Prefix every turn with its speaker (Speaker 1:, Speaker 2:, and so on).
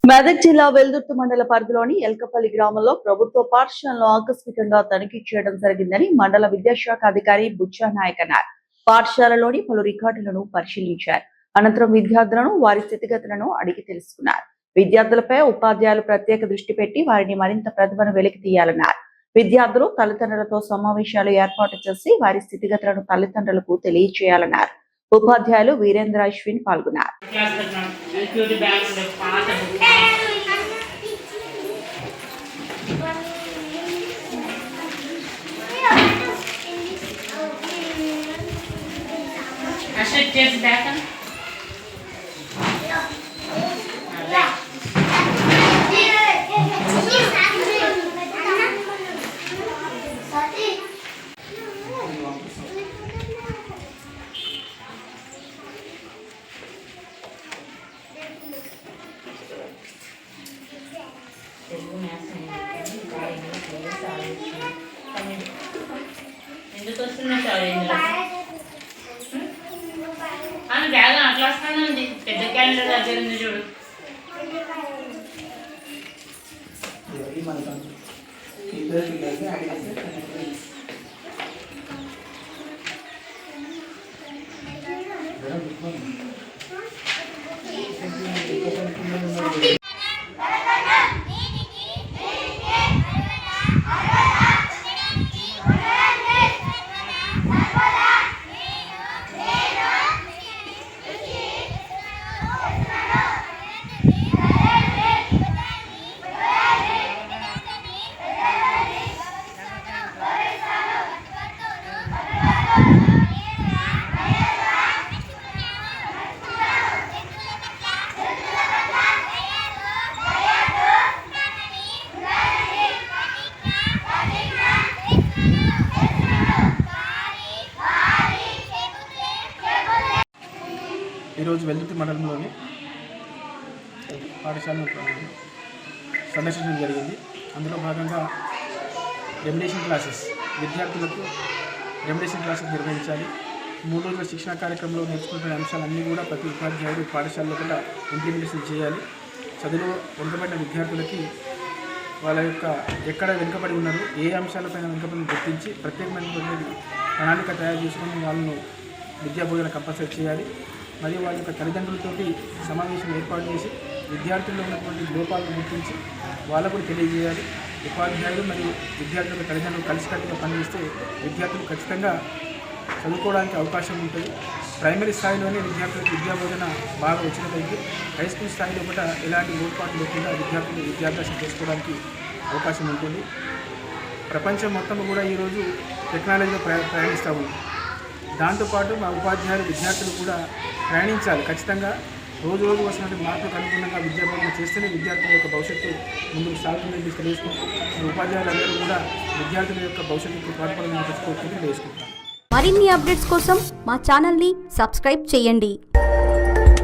Speaker 1: మెదక్ జిల్లా వెల్దుర్తి మండల పరిధిలోని ఎల్కపల్లి గ్రామంలో ప్రభుత్వ పాఠశాలను ఆకస్మికంగా తనిఖీ చేయడం జరిగిందని మండల విద్యాశాఖ అధికారి బుచ్చా నాయక్ అన్నారు. పాఠశాలలోని పలు రికార్డులను పరిశీలించారు. అనంతరం విద్యార్థులను వారి స్థితిగతులను అడిగి తెలుసుకున్నారు. విద్యార్థులపై ఉపాధ్యాయులు ప్రత్యేక దృష్టి పెట్టి వారిని మరింత ప్రతిభను వెలికి తీయాలన్నారు. విద్యార్థులు తల్లిదండ్రులతో సమావేశాలు ఏర్పాటు చేసి వారి స్థితిగతులను తల్లిదండ్రులకు తెలియజేయాలన్నారు. ఉపాధ్యాయులు వీరేంద్ర అశ్విన్ పాల్గొన్నారు.
Speaker 2: ఎందుకు వస్తున్నా సార్ అని బ్యాగ్ అట్లా వస్తానే ఉంది. పెద్ద క్యాలెండర్ దగ్గర ఉంది చూడు.
Speaker 3: ఈరోజు వెల్దుర్తి మండలంలోని పాఠశాలను సందర్శించడం జరిగింది. అందులో భాగంగా రెమిడేషన్ క్లాసెస్ విద్యార్థులకు రెమిడేషన్ క్లాసెస్ నిర్వహించాలి. 3 రోజుల శిక్షణ కార్యక్రమంలో నేర్చుకుంటున్న అంశాలన్నీ కూడా ప్రతి ఉపాధ్యాయుడు పాఠశాలలో కూడా ఇంప్లిమెంటేషన్ చేయాలి. చదువులో వెనుకబడిన విద్యార్థులకి వాళ్ళ యొక్క ఎక్కడ వెనుకబడి ఉన్నారు, ఏ అంశాలపైన వెనుకబడిని గుర్తించి ప్రత్యేకమైనటువంటి ప్రణాళిక తయారు చేసుకుని వాళ్ళను విద్యాబోధన కంపల్సరీ చేయాలి. మరియు వాళ్ళ యొక్క తల్లిదండ్రులతోటి సమావేశం ఏర్పాటు చేసి విద్యార్థుల్లో ఉన్నటువంటి లోపాలను గుర్తించి వాళ్ళకు తెలియజేయాలి. ఉపాధ్యాయులు మరియు విద్యార్థుల తల్లిదండ్రులు కలిసికట్టుగా పనిచేస్తే విద్యార్థులు ఖచ్చితంగా చదువుకోవడానికి అవకాశం ఉంటుంది. ప్రైమరీ స్థాయిలోనే విద్యార్థులకు విద్యాబోధన బాగా వచ్చినట్లయితే హై స్కూల్ స్థాయిలో కూడా ఎలాంటి లోటుపాట్లు లేకుండా విద్యార్థులు విద్యాభ్యాసం చేసుకోవడానికి అవకాశం ఉంటుంది. ప్రపంచం మొత్తం కూడా ఈరోజు టెక్నాలజీలో ప్రయాణిస్తూ ఉంది. దాంతోపాటు మా ఉపాధ్యాయులు విద్యార్థులు కూడా ప్రయాణించాలి. ఖచ్చితంగా రోజు వస్తున్నటువంటి మార్పులకు అనుగుణంగా విద్యాబోధన చేస్తేనే విద్యార్థుల యొక్క భవిష్యత్తు ముందుకు సాగుతుందని తెలియజేసుకుంటూ ఉపాధ్యాయులందరూ కూడా విద్యార్థుల యొక్క భవిష్యత్తుకు పాటుపడాలని తెలుసుకోవాలని తెలియజేసుకుంటాం.
Speaker 4: మరిన్ని అప్డేట్స్ కోసం మా ఛానల్ని సబ్స్క్రైబ్ చేయండి.